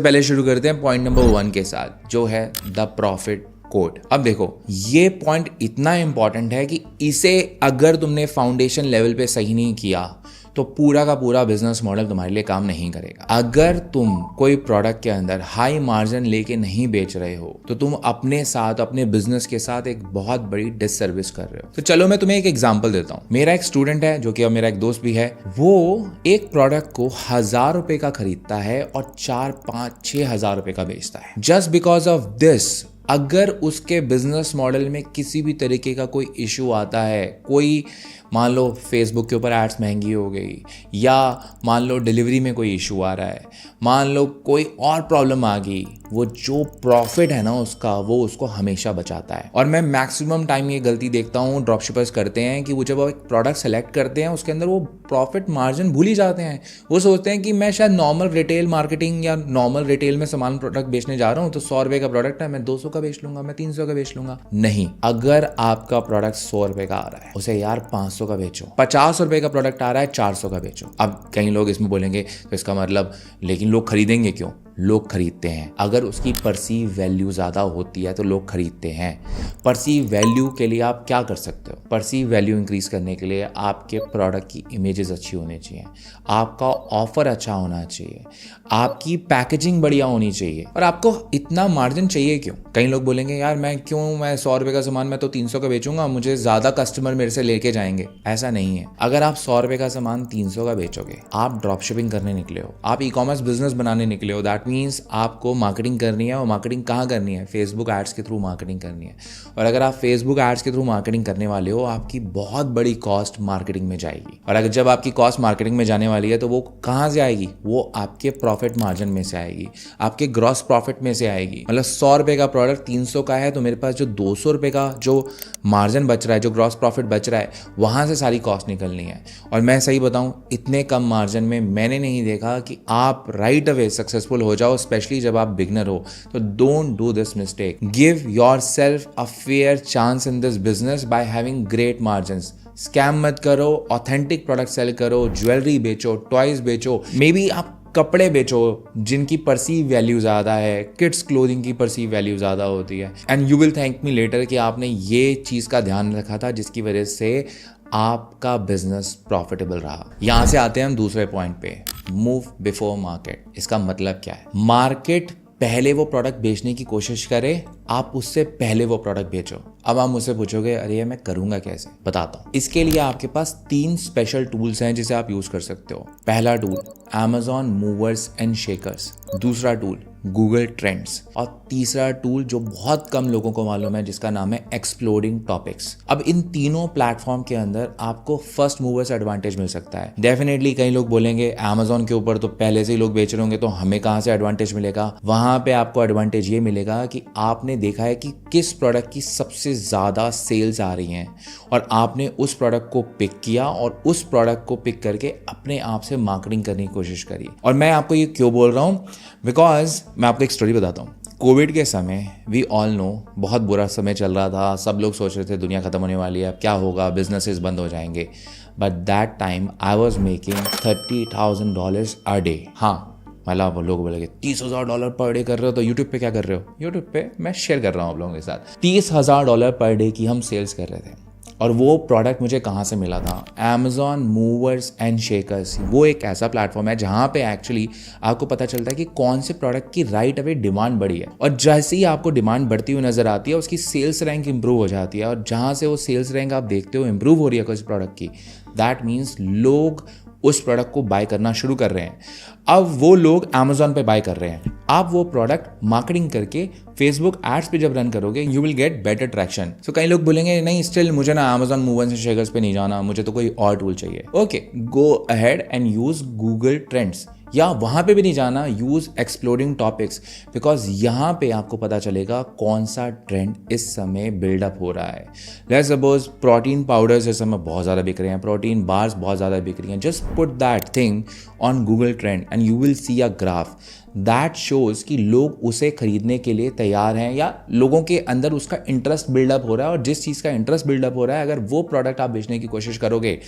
पहले शुरू करते हैं पॉइंट नंबर 1 के साथ, जो है द प्रॉफिट कोड। अब देखो, ये पॉइंट इतना इंपॉर्टेंट है कि इसे अगर तुमने फाउंडेशन लेवल पे सही नहीं किया तो पूरा का पूरा बिजनेस मॉडल तुम्हारे लिए काम नहीं करेगा। अगर तुम कोई प्रोडक्ट के अंदर हाई मार्जिन लेके नहीं बेच रहे हो तो तुम अपने साथ, अपने बिजनेस के साथ एक बहुत बड़ी डिससर्विस कर रहे हो। तो चलो मैं तुम्हें एक एग्जांपल देता हूँ। मेरा एक स्टूडेंट है, जो कि अब मेरा एक दोस्त भी है, वो एक प्रोडक्ट को 1000 रुपए का खरीदता है और 4, 5, 6 हजार रुपए का बेचता है। जस्ट बिकॉज ऑफ दिस, अगर उसके बिजनेस मॉडल में किसी भी तरीके का कोई इशू आता है, कोई मान लो फेसबुक के ऊपर एड्स महंगी हो गई, या मान लो डिलीवरी में कोई इशू आ रहा है, मान लो कोई और प्रॉब्लम आ गई, वो जो प्रॉफिट है ना उसका, वो उसको हमेशा बचाता है। और मैं मैक्सिमम टाइम ये गलती देखता हूँ ड्रॉपशिपर्स करते हैं कि वो जब एक प्रोडक्ट सेलेक्ट करते हैं उसके अंदर वो प्रॉफिट मार्जिन भूल ही जाते हैं। वो सोचते हैं कि मैं शायद नॉर्मल रिटेल मार्केटिंग या नॉर्मल रिटेल में सामान प्रोडक्ट बेचने जा रहा हूँ, तो 100 रुपए का प्रोडक्ट है, मैं 200 का बेच लूंगा, मैं 300 का बेच लूंगा। नहीं, अगर आपका प्रोडक्ट 100 रुपए का आ रहा है, उसे यार 500 का बेचो। 50 रुपए का प्रोडक्ट आ रहा है, 400 का बेचो। अब कई लोग इसमें बोलेंगे तो इसका मतलब, लेकिन लोग खरीदेंगे क्यों? लोग खरीदते हैं, अगर उसकी परसीव वैल्यू ज़्यादा होती है तो लोग खरीदते हैं। परसीव वैल्यू के लिए आप क्या कर सकते हो? परसीव वैल्यू इंक्रीज करने के लिए आपके प्रोडक्ट की इमेजेस अच्छी होनी चाहिए, आपका ऑफर अच्छा होना चाहिए, आपकी पैकेजिंग बढ़िया होनी चाहिए, और आपको इतना मार्जिन चाहिए क्यों? कई लोग बोलेंगे यार मैं 100 रुपये का सामान मैं तो 300 का बेचूंगा, मुझे ज़्यादा कस्टमर मेरे से लेके जाएंगे। ऐसा नहीं है। अगर आप 100 रुपये का सामान 300 का बेचोगे, आप ड्रॉप शिपिंग करने निकले हो, आप ई कॉमर्स बिजनेस बनाने निकले हो, दैट मीन्स आपको मार्केटिंग करनी है। और मार्केटिंग कहाँ करनी है? फेसबुक एड्स के थ्रू मार्केटिंग करनी है। और अगर आप फेसबुक एड्स के थ्रू मार्केटिंग करने वाले हो, आपकी बहुत बड़ी कॉस्ट मार्केटिंग में जाएगी। और अगर जब आपकी कॉस्ट मार्केटिंग में जाने वाली है तो वो कहाँ से आएगी? वो आपके प्रॉफिट मार्जिन में से आएगी, आपके ग्रॉस प्रॉफिट में से आएगी। मतलब 100 रुपये का प्रोडक्ट 300 का है तो मेरे पास जो 200 रुपये का जो मार्जिन बच रहा है, जो ग्रॉस प्रॉफिट बच रहा है, वहाँ से सारी कॉस्ट निकलनी है। और मैं सही बताऊँ, इतने कम मार्जिन में मैंने नहीं देखा कि आप राइट अवे सक्सेसफुल हो जाओ, स्पेशली जब आप बिगनर हो। तो don't do this mistake. Give yourself a fair chance in this business by having great margins. Scam मत करो, ऑथेंटिक प्रोडक्ट सेल करो, ज्वेलरी बेचो, टॉयज बेचो, मे बी आप कपड़े बेचो जिनकी परसीव वैल्यू ज़्यादा है, किड्स क्लोथिंग की परसीव वैल्यू ज़्यादा होती है। And you will thank me later कि आपने ये चीज़ का ध्यान रखा था, जिसकी वजह से आपका बिजनेस प्रॉफिटेबल रहा। यहां से आते हैं हम दूसरे पॉइंट पे, मूव बिफोर मार्केट। इसका मतलब क्या है? मार्केट पहले वो प्रोडक्ट बेचने की कोशिश करे, आप उससे पहले वो प्रोडक्ट बेचो। अब आप मुझसे पूछोगे अरे मैं करूंगा कैसे? बताता हूँ। इसके लिए आपके पास 3 स्पेशल टूल्स हैं जिसे आप यूज कर सकते हो। पहला tool Amazon movers and shakers, दूसरा टूल गूगल ट्रेंड्स, और तीसरा टूल जो बहुत कम लोगों को मालूम है, जिसका नाम है एक्सप्लोडिंग टॉपिक्स। अब इन तीनों प्लेटफॉर्म के अंदर आपको फर्स्ट मूवर्स एडवांटेज मिल सकता है। डेफिनेटली कई लोग बोलेंगे Amazon के ऊपर तो पहले से ही लोग बेच रहे होंगे, तो हमें कहाँ से एडवांटेज मिलेगा? वहां पे आपको एडवांटेज ये मिलेगा कि आपने देखा है कि किस प्रोडक्ट की सबसे ज़्यादा सेल्स आ रही हैं, और आपने उस प्रोडक्ट को पिक किया और उस प्रोडक्ट को पिक करके अपने आप से मार्केटिंग करने की कोशिश करी। और मैं आपको ये क्यों बोल रहा हूँ? बिकॉज मैं आपको एक स्टोरी बताता हूँ। कोविड के समय वी ऑल नो बहुत बुरा समय चल रहा था, सब लोग सोच रहे थे दुनिया खत्म होने वाली है, अब क्या होगा, बिजनेसेस बंद हो जाएंगे। But that time I was making $30,000 a day. हाँ, मतलब वो लोग बोलेंगे $30,000 पर डे कर रहे हो तो यूट्यूब पे क्या कर रहे हो? यूट्यूब पे मैं शेयर कर रहा हूँ आप लोगों के साथ। $30,000 पर डे की हम सेल्स कर रहे थे। और वो प्रोडक्ट मुझे कहाँ से मिला था? Amazon movers and shakers. वो एक ऐसा प्लेटफॉर्म है जहाँ पे एक्चुअली आपको पता चलता है कि कौन से प्रोडक्ट की राइट अवे डिमांड बढ़ी है, और जैसे ही आपको डिमांड बढ़ती हुई नजर आती है उसकी सेल्स रैंक इंप्रूव हो जाती है। और जहाँ से वो सेल्स रैंक आप देखते हो इंप्रूव हो रही है किसी प्रोडक्ट की, दैट मीन्स लोग उस प्रोडक्ट को बाय करना शुरू कर रहे हैं। अब वो लोग Amazon पे बाय कर रहे हैं। आप वो प्रोडक्ट मार्केटिंग करके फेसबुक एड्स पे जब रन करोगे, you will get better traction. So कई लोग बोलेंगे नहीं, स्टिल मुझे ना Amazon मूवर्स एंड शेकर्स पे नहीं जाना, मुझे तो कोई और टूल चाहिए। Okay, go ahead and use Google trends, या वहाँ पे भी नहीं जाना, यूज एक्सप्लोरिंग टॉपिक्स, बिकॉज यहाँ पे आपको पता चलेगा कौन सा ट्रेंड इस समय बिल्डअप हो रहा है। लेट्स सपोज प्रोटीन पाउडर्स इस समय बहुत ज़्यादा बिक रहे हैं, प्रोटीन बार्स बहुत ज़्यादा बिक रही हैं। Just put that thing on Google trend and you will see a graph that shows कि लोग उसे खरीदने के लिए तैयार हैं, या लोगों के अंदर उसका इंटरेस्ट बिल्डअप हो रहा है। और जिस चीज़ का इंटरेस्ट बिल्डअप हो रहा है, अगर वो प्रोडक्ट आप बेचने की कोशिश करोगे,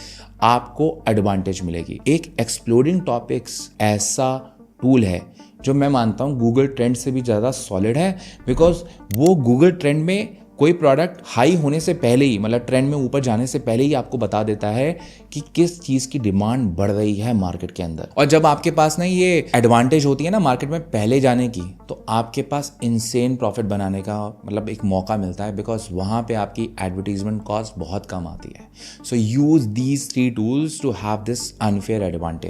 आपको एडवांटेज मिलेगी। एक एक्सप्लोरिंग टॉपिक्स ऐसा टूल है जो मैं मानता हूँ गूगल ट्रेंड से भी ज़्यादा सॉलिड है, बिकॉज वो गूगल ट्रेंड में कोई प्रोडक्ट हाई होने से पहले ही, मतलब ट्रेंड में ऊपर जाने से पहले ही आपको बता देता है कि किस चीज़ की डिमांड बढ़ रही है मार्केट के अंदर। और जब आपके पास ना ये एडवांटेज होती है ना मार्केट में पहले जाने की, तो आपके पास इनसेन प्रॉफिट बनाने का मतलब एक मौका मिलता है, बिकॉज वहाँ पे आपकी एडवर्टीजमेंट कॉस्ट बहुत कम आती है। So use these 3 tools to have this unfair advantage.